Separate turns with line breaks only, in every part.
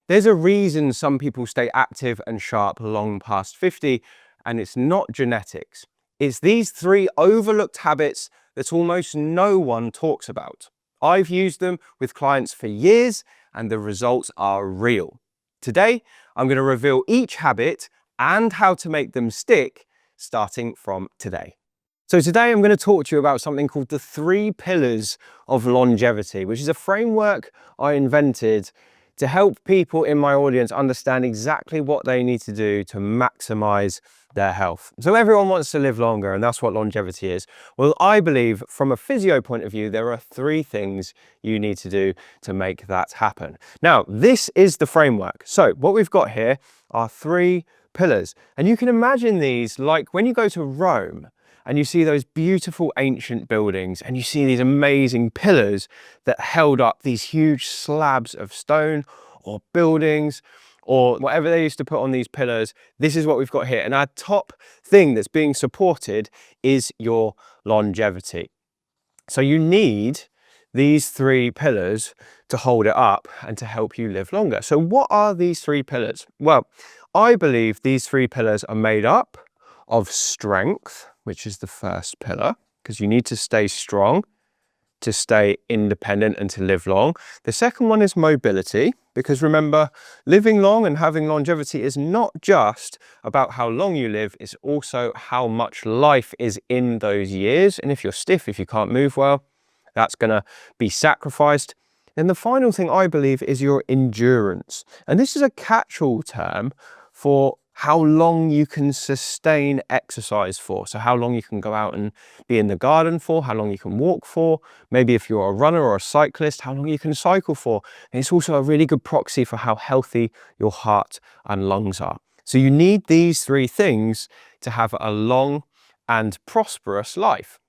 There's a reason some people stay active and sharp long past 50, and it's not genetics. It's these three overlooked habits that almost no one talks about. I've used them with clients for years, and the results are real. Today, I'm going to reveal each habit and how to make them stick, starting from today. So today I'm going to talk to you about something called the 3 pillars of longevity, which is a framework I invented to help people in my audience understand exactly what they need to do to maximize their health. So everyone wants to live longer, and that's what longevity is. Well, I believe from a physio point of view, there are 3 things you need to do to make that happen. Now, this is the framework. So what we've got here are 3 pillars, and you can imagine these like when you go to Rome and you see those beautiful ancient buildings and you see these amazing pillars that held up these huge slabs of stone or buildings or whatever they used to put on these pillars. This is what we've got here. And our top thing that's being supported is your longevity. So you need these 3 pillars to hold it up and to help you live longer. So what are these 3 pillars? Well, I believe these 3 pillars are made up of strength, which is the first pillar, because you need to stay strong to stay independent and to live long. The second one is mobility, because remember, living long and having longevity is not just about how long you live, it's also how much life is in those years. And if you're stiff, if you can't move well, that's going to be sacrificed. And the final thing I believe is your endurance. And this is a catch-all term for how long you can sustain exercise for. So how long you can go out and be in the garden for, how long you can walk for, maybe if you're a runner or a cyclist, how long you can cycle for. And it's also a really good proxy for how healthy your heart and lungs are. So you need these 3 things to have a long and prosperous life.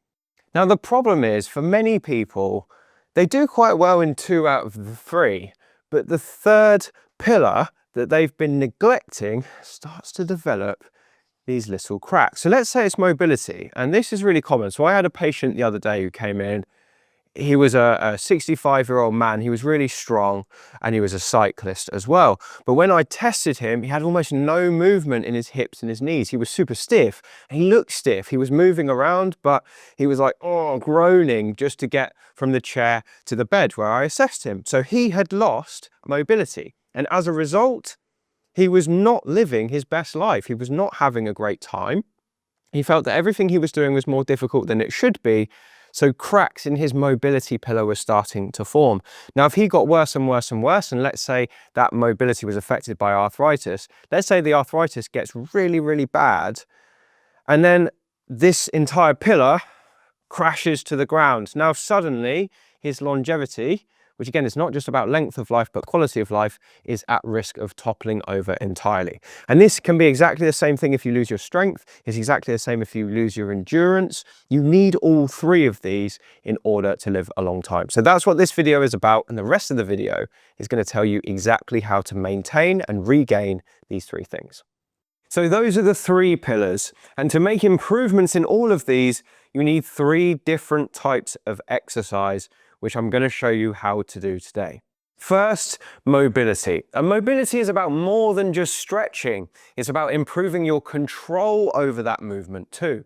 Now the problem is, for many people, they do quite well in 2 out of the 3, but the 3rd pillar that they've been neglecting starts to develop these little cracks. So let's say it's mobility, and this is really common. So I had a patient the other day who came in. He was a 65-year-old man. He was really strong, and he was a cyclist as well. But when I tested him, he had almost no movement in his hips and his knees. He was super stiff, and he looked stiff. He was moving around, but he was like, groaning just to get from the chair to the bed where I assessed him. So he had lost mobility. And as a result, he was not living his best life. He was not having a great time. He felt that everything he was doing was more difficult than it should be. So cracks in his mobility pillar were starting to form. Now, if he got worse and worse and worse, and let's say that mobility was affected by arthritis, let's say the arthritis gets really, really bad, and then this entire pillar crashes to the ground. Now, suddenly, his longevity, which again is not just about length of life, but quality of life, is at risk of toppling over entirely. And this can be exactly the same thing if you lose your strength. It's exactly the same if you lose your endurance. You need all 3 of these in order to live a long time. So that's what this video is about. And the rest of the video is going to tell you exactly how to maintain and regain these 3 things. So those are the 3 pillars. And to make improvements in all of these, you need 3 different types of exercise, which I'm going to show you how to do today. First, mobility. And mobility is about more than just stretching. It's about improving your control over that movement too.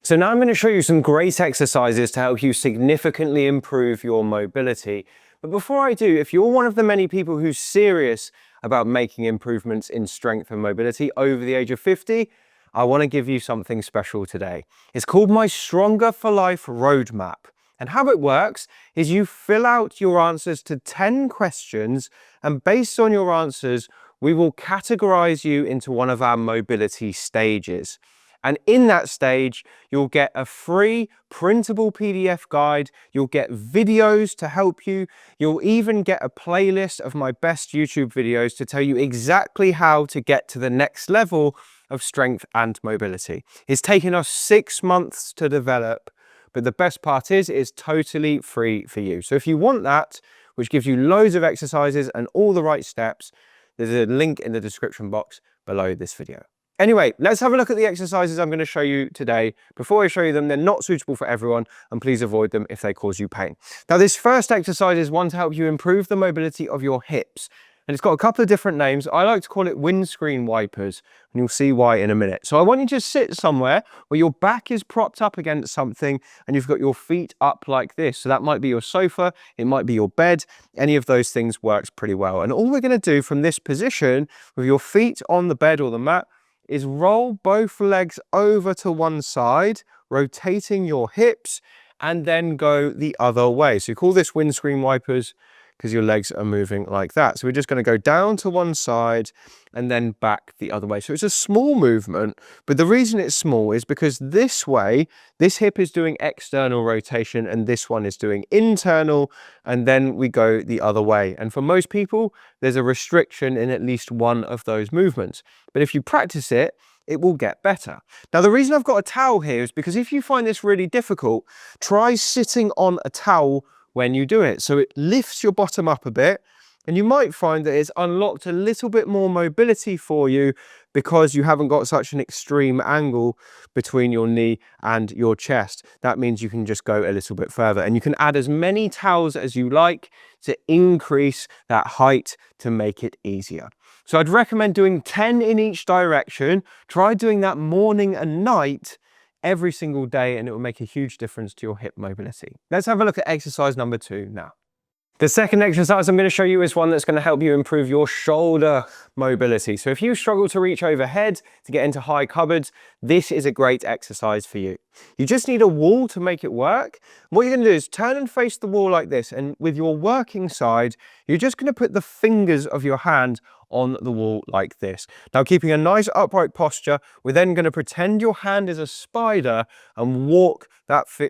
So now I'm going to show you some great exercises to help you significantly improve your mobility. But before I do, if you're one of the many people who's serious about making improvements in strength and mobility over the age of 50, I want to give you something special today. It's called my Stronger for Life Roadmap. And how it works is you fill out your answers to 10 questions, and based on your answers, we will categorize you into one of our mobility stages. And in that stage, you'll get a free printable PDF guide. You'll get videos to help you. You'll even get a playlist of my best YouTube videos to tell you exactly how to get to the next level of strength and mobility. It's taken us 6 months to develop. But the best part is it's totally free for you. So if you want that, which gives you loads of exercises and all the right steps, there's a link in the description box below this video. Anyway, let's have a look at the exercises I'm going to show you today. Before I show you them, they're not suitable for everyone, and please avoid them if they cause you pain. Now, this first exercise is one to help you improve the mobility of your hips. And it's got a couple of different names. I like to call it windscreen wipers, and you'll see why in a minute. So I want you to sit somewhere where your back is propped up against something and you've got your feet up like this. So that might be your sofa, it might be your bed. Any of those things works pretty well. And all we're going to do from this position with your feet on the bed or the mat is roll both legs over to one side, rotating your hips, and then go the other way. So you call this windscreen wipers because your legs are moving like that. So we're just going to go down to one side and then back the other way. So it's a small movement, but the reason it's small is because this way, this hip is doing external rotation and this one is doing internal, and then we go the other way. And for most people, there's a restriction in at least one of those movements. But if you practice it, it will get better. Now, the reason I've got a towel here is because if you find this really difficult, try sitting on a towel when you do it. So it lifts your bottom up a bit, and you might find that it's unlocked a little bit more mobility for you because you haven't got such an extreme angle between your knee and your chest. That means you can just go a little bit further, and you can add as many towels as you like to increase that height to make it easier. So I'd recommend doing 10 in each direction. Try doing that morning and night every single day, and it will make a huge difference to your hip mobility. Let's have a look at exercise number 2 now. The second exercise I'm going to show you is one that's going to help you improve your shoulder mobility. So if you struggle to reach overhead to get into high cupboards, this is a great exercise for you. You just need a wall to make it work. What you're going to do is turn and face the wall like this, and with your working side, you're just going to put the fingers of your hand on the wall like this. Now, keeping a nice upright posture, we're then going to pretend your hand is a spider and walk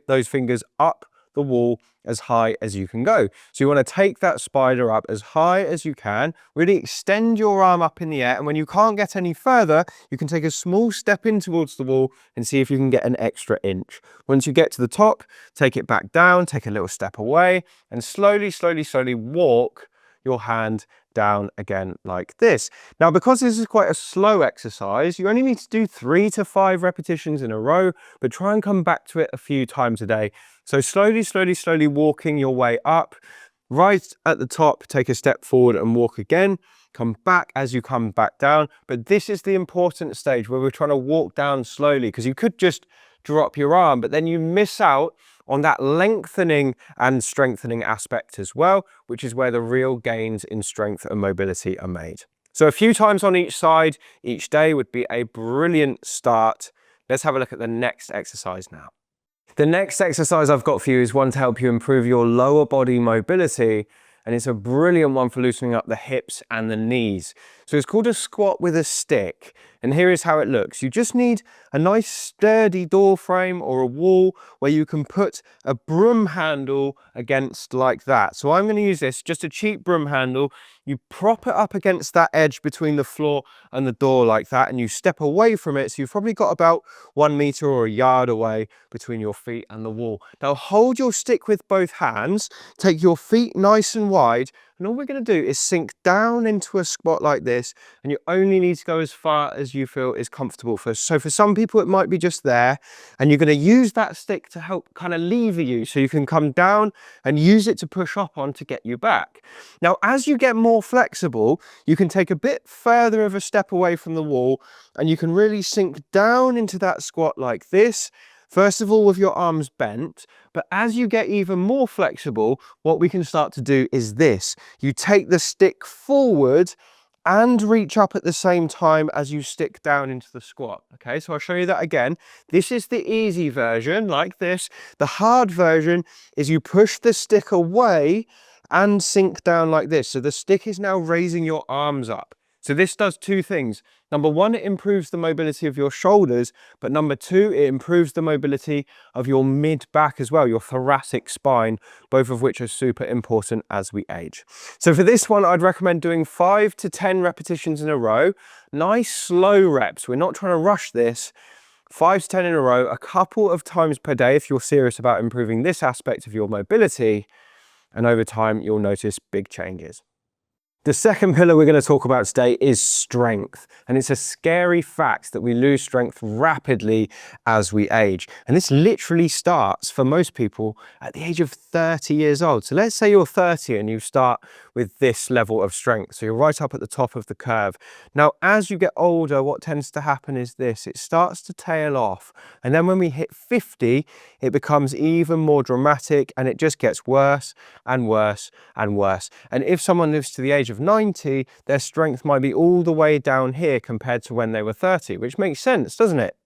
those fingers up the wall as high as you can go. So you want to take that spider up as high as you can, really extend your arm up in the air, and when you can't get any further, you can take a small step in towards the wall and see if you can get an extra inch. Once you get to the top, take it back down, take a little step away, and slowly walk your hand down again like this. Now, because this is quite a slow exercise, you only need to do 3 to 5 repetitions in a row, but try and come back to it a few times a day. So slowly walking your way up. Right at the top, take a step forward and walk again. Come back as you come back down. But this is the important stage where we're trying to walk down slowly, because you could just drop your arm, but then you miss out on that lengthening and strengthening aspect as well, which is where the real gains in strength and mobility are made. So a few times on each side each day would be a brilliant start. Let's have a look at the next exercise now. The next exercise I've got for you is one to help you improve your lower body mobility, and it's a brilliant one for loosening up the hips and the knees. So it's called a squat with a stick, and here is how it looks. You just need a nice sturdy door frame or a wall where you can put a broom handle against like that. So I'm going to use this, just a cheap broom handle. You prop it up against that edge between the floor and the door like that, and you step away from it. So you've probably got about 1 meter or a yard away between your feet and the wall. Now hold your stick with both hands, take your feet nice and wide, and all we're going to do is sink down into a squat like this, and you only need to go as far as you feel is comfortable for. So for some people, it might be just there, and you're going to use that stick to help kind of lever you so you can come down and use it to push up on to get you back. Now, as you get more flexible, you can take a bit further of a step away from the wall, and you can really sink down into that squat like this. First of all, with your arms bent, but as you get even more flexible, what we can start to do is this. You take the stick forward and reach up at the same time as you stick down into the squat. Okay, so I'll show you that again. This is the easy version, like this. The hard version is you push the stick away and sink down like this. So the stick is now raising your arms up. So this does 2 things. Number 1, it improves the mobility of your shoulders, but number 2, it improves the mobility of your mid-back as well, your thoracic spine, both of which are super important as we age. So for this one, I'd recommend doing 5 to 10 repetitions in a row. Nice slow reps. We're not trying to rush this. 5 to 10 in a row, a couple of times per day if you're serious about improving this aspect of your mobility, and over time, you'll notice big changes. The second pillar we're going to talk about today is strength. And it's a scary fact that we lose strength rapidly as we age. And this literally starts for most people at the age of 30 years old. So let's say you're 30 and you start with this level of strength. So you're right up at the top of the curve. Now, as you get older, what tends to happen is this: it starts to tail off. And then when we hit 50, it becomes even more dramatic and it just gets worse and worse and worse. And if someone lives to the age of 90, their strength might be all the way down here compared to when they were 30, which makes sense, doesn't it?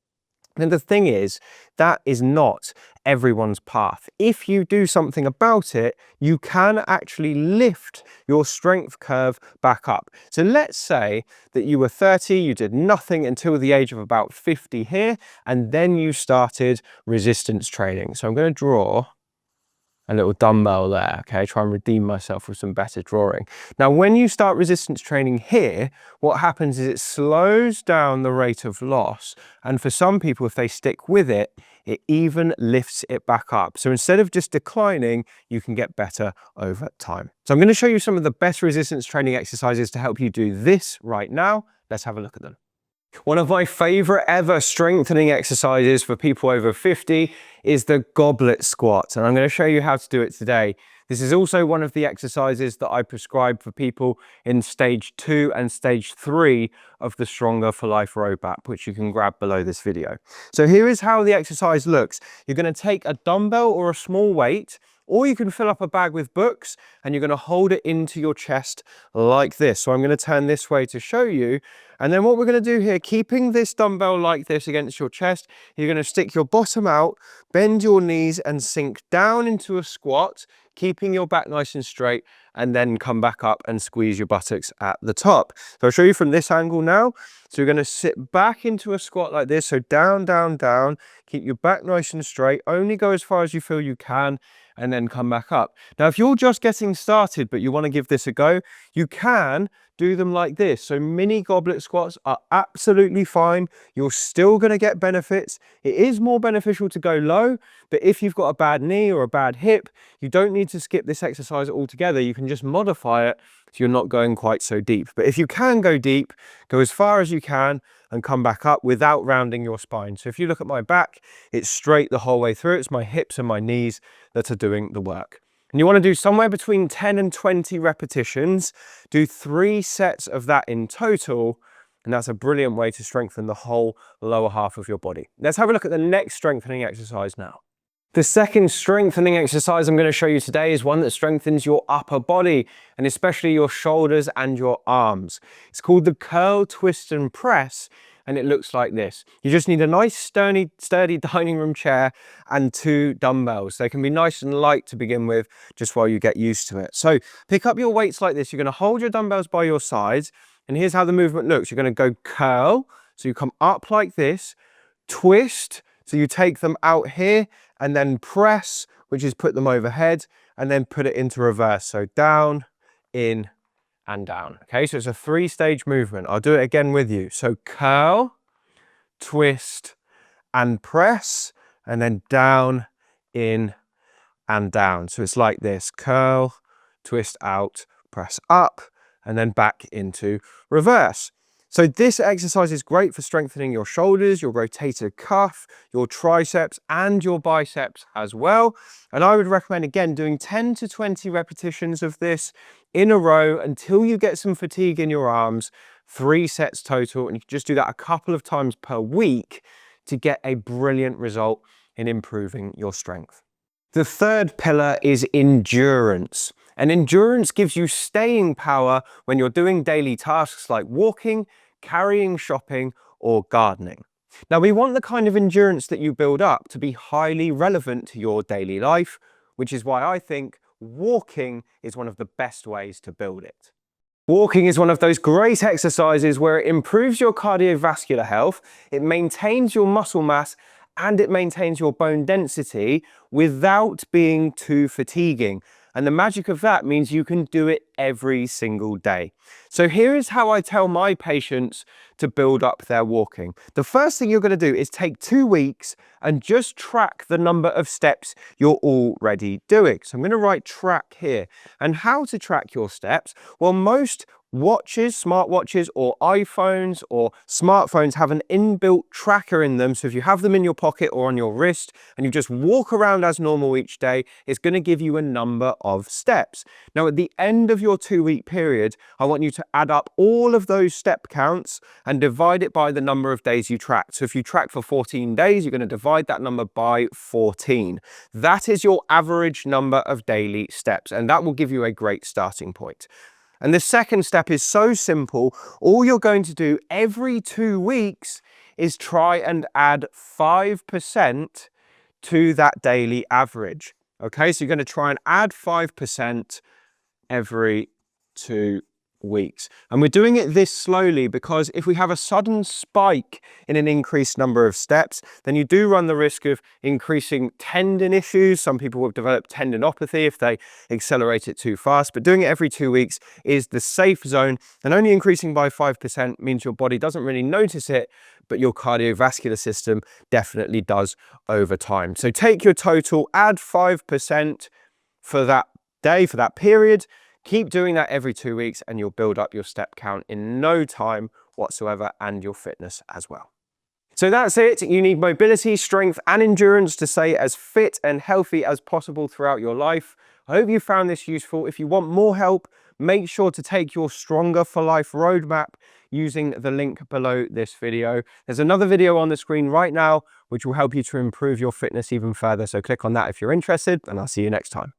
And the thing is, that is not everyone's path. If you do something about it, you can actually lift your strength curve back up. So let's say that you were 30, you did nothing until the age of about 50 here, and then you started resistance training. So I'm going to draw a little dumbbell there, okay? Try and redeem myself with some better drawing. Now, when you start resistance training here, what happens is it slows down the rate of loss. And for some people, if they stick with it, it even lifts it back up. So instead of just declining, you can get better over time. So I'm going to show you some of the best resistance training exercises to help you do this right now. Let's have a look at them. One of my favorite ever strengthening exercises for people over 50 is the goblet squat, and I'm going to show you how to do it today. This is also one of the exercises that I prescribe for people in stage 2 and stage 3 of the Stronger for Life roadmap, which you can grab below this video. So here is how the exercise looks. You're going to take a dumbbell or a small weight, or you can fill up a bag with books and you're going to hold it into your chest like this. So I'm going to turn this way to show you. And then what we're going to do here, keeping this dumbbell like this against your chest, you're going to stick your bottom out, bend your knees and sink down into a squat, keeping your back nice and straight, and then come back up and squeeze your buttocks at the top. So I'll show you from this angle now. So you're going to sit back into a squat like this. So down, down, down, keep your back nice and straight, only go as far as you feel you can, and then come back up. Now, if you're just getting started, but you want to give this a go, you can do them like this. So mini goblet squats are absolutely fine. You're still going to get benefits. It is more beneficial to go low, but if you've got a bad knee or a bad hip, you don't need to skip this exercise altogether. You can just modify it so you're not going quite so deep. But if you can go deep, go as far as you can and come back up without rounding your spine. So if you look at my back, it's straight the whole way through. It's my hips and my knees that are doing the work. And you want to do somewhere between 10 and 20 repetitions. Do 3 sets of that in total. And that's a brilliant way to strengthen the whole lower half of your body. Let's have a look at the next strengthening exercise now. The second strengthening exercise I'm going to show you today is one that strengthens your upper body, and especially your shoulders and your arms. It's called the curl, twist and press, and it looks like this. You just need a nice sturdy dining room chair and 2 dumbbells. They can be nice and light to begin with, just while you get used to it. So pick up your weights like this. You're going to hold your dumbbells by your sides, and here's how the movement looks. You're going to go curl, so you come up like this, twist, so you take them out here, and then press, which is put them overhead, and then put it into reverse. So down, in, and down. Okay, so it's a 3-stage movement. I'll do it again with you. So curl, twist, and press, and then down, in, and down. So it's like this: curl, twist out, press up, and then back into reverse. So this exercise is great for strengthening your shoulders, your rotator cuff, your triceps, and your biceps as well. And I would recommend, again, doing 10 to 20 repetitions of this in a row until you get some fatigue in your arms. 3 sets total, and you can just do that a couple of times per week to get a brilliant result in improving your strength. The third pillar is endurance. And endurance gives you staying power when you're doing daily tasks like walking, carrying, shopping, or gardening. Now, we want the kind of endurance that you build up to be highly relevant to your daily life, which is why I think walking is one of the best ways to build it. Walking is one of those great exercises where it improves your cardiovascular health, it maintains your muscle mass, and it maintains your bone density without being too fatiguing. And the magic of that means you can do it every single day. So here is how I tell my patients to build up their walking. The first thing you're going to do is take 2 weeks and just track the number of steps you're already doing. So I'm going to write track here. And how to track your steps? Well, most watches, smartwatches or iPhones or smartphones have an inbuilt tracker in them. So if you have them in your pocket or on your wrist and you just walk around as normal each day, it's going to give you a number of steps. Now, at the end of your 2-week period, I want you to add up all of those step counts and divide it by the number of days you tracked. So if you track for 14 days, you're going to divide that number by 14. That is your average number of daily steps, and that will give you a great starting point. And the second step is so simple. All you're going to do every 2 weeks is try and add 5% to that daily average. Okay, so you're going to try and add 5% every 2 weeks. And we're doing it this slowly because if we have a sudden spike in an increased number of steps, then you do run the risk of increasing tendon issues. Some people will develop tendinopathy if they accelerate it too fast, but doing it every 2 weeks is the safe zone, and only increasing by 5% means your body doesn't really notice it, but your cardiovascular system definitely does over time. So take your total, add 5% for that day, for that period. Keep doing that every 2 weeks and you'll build up your step count in no time whatsoever, and your fitness as well. So that's it. You need mobility, strength and endurance to stay as fit and healthy as possible throughout your life. I hope you found this useful. If you want more help, make sure to take your Stronger for Life roadmap using the link below this video. There's another video on the screen right now which will help you to improve your fitness even further. So click on that if you're interested, and I'll see you next time.